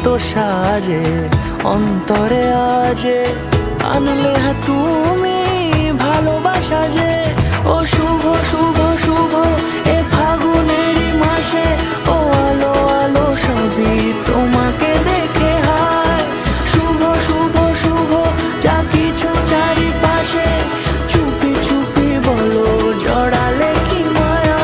কত সাজে অন্তরে আজে আনলে তুমি ভালোবাসা যে। ও শুভ শুভ শুভ এ ফাগুনেরই মাসে, ও আলো আলো সবই তোমাকে দেখে হায়। শুভ শুভ শুভ যা কিছু চারিপাশে, চুপি চুপি বলো জড়ালে কি মায়া।